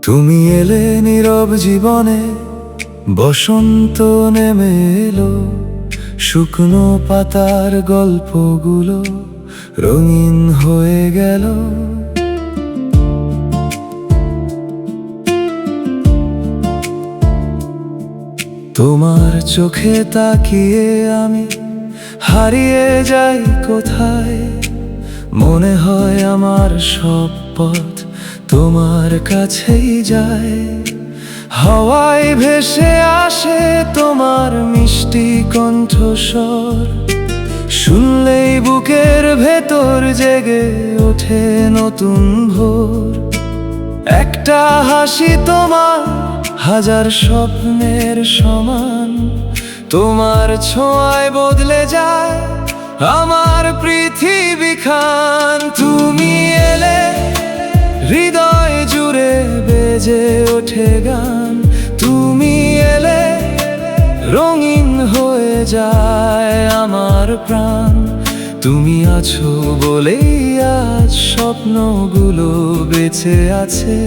তুমি এলে নীরব জীবনে, বসন্ত নেমে এলো, শুকনো পাতার গল্পগুলো রঙিন হয়ে গেল। তোমার চোখে তাকিয়ে আমি হারিয়ে যাই কোথায়, মনে হয় আমার সব পথ তোমার কাছেই যায়। হাওয়ায় ভেসে আসে তোমার মিষ্টি কণ্ঠস্বর, শুনলেই বুকের ভেতর জেগে ওঠে নতুন ভোর। একটা হাসি তোমার হাজার স্বপ্নের সমান, তোমার ছোঁয়ায় বদলে যায় আমার পৃথিবীখান। তুমি এলে হৃদয় জুড়ে বেজে ওঠে গান, তুমি এলে রঙিন হয়ে যায় আমার প্রাণ। তুমি আছো বলেই আজ স্বপ্নগুলো বেঁচে আছে,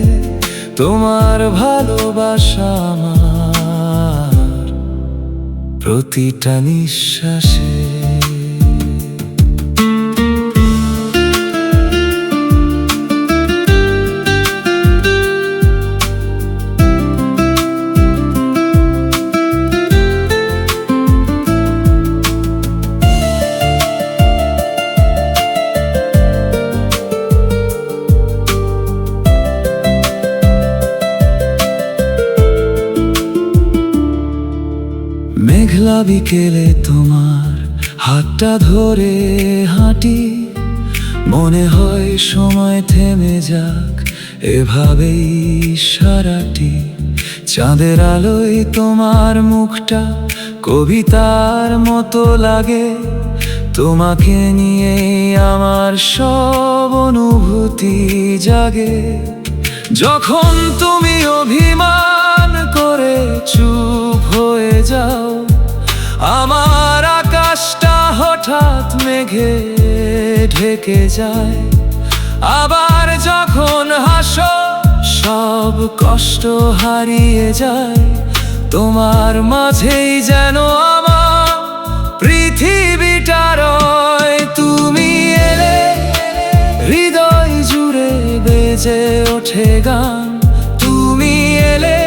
তোমার ভালোবাসা আমার প্রতিটা নিঃশ্বাসে। মেঘলা বিকেলে তোমার হাতটা ধরে হাঁটি, মনে হয় সময় থেমে যাক এভাবেই সারাটি। চাঁদের আলোয় তোমার মুখটা কবিতার মতো লাগে, তোমাকে নিয়ে আমার সব অনুভূতি জাগে। যখন তুমি অভিমান করে চুপ হয়ে যাও, আমার আকাশটা হঠাৎ মেঘে ঢেকে যায়। আবার যখন হাসো সব কষ্ট হারিয়ে যায়, তোমার মাঝেই যেন আমার পৃথিবীটা রয়। তুমি এলে হৃদয় জুড়ে বেজে ওঠে গান, তুমি এলে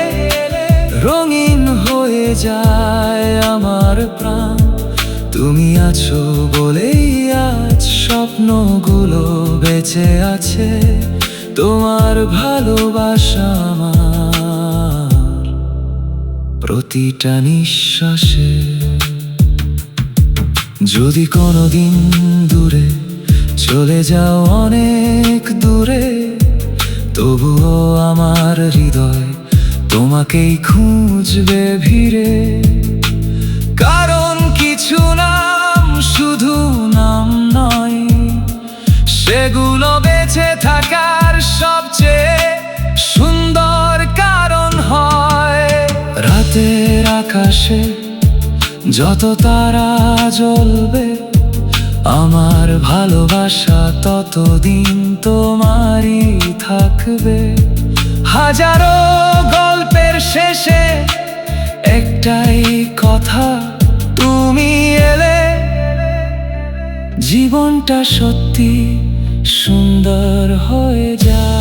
রঙিন হয়ে যায় আমার প্রাণ। তুমি আছো বলেই আজ স্বপ্নগুলো বেঁচে আছে, তোমার ভালোবাসা আমার প্রতিটা নিঃশ্বাসে। যদি কোনোদিন দূরে চলে যাও অনেক দূরে, তবুও আমার হৃদয় তোমাকেই খুঁজবে ভিড়ে। কারণ কিছু নাম শুধু নাম নয়, সেগুলো বেঁচে থাকার সবচেয়ে সুন্দর কারণ হয়। রাতের আকাশে যত তারা জ্বলবে, আমার ভালোবাসা ততদিন তোমারই থাকবে। হাজারো গল্পের শেষে একটাই কথা, তুমি এলে জীবনটা সত্যি সুন্দর হয়ে যায়।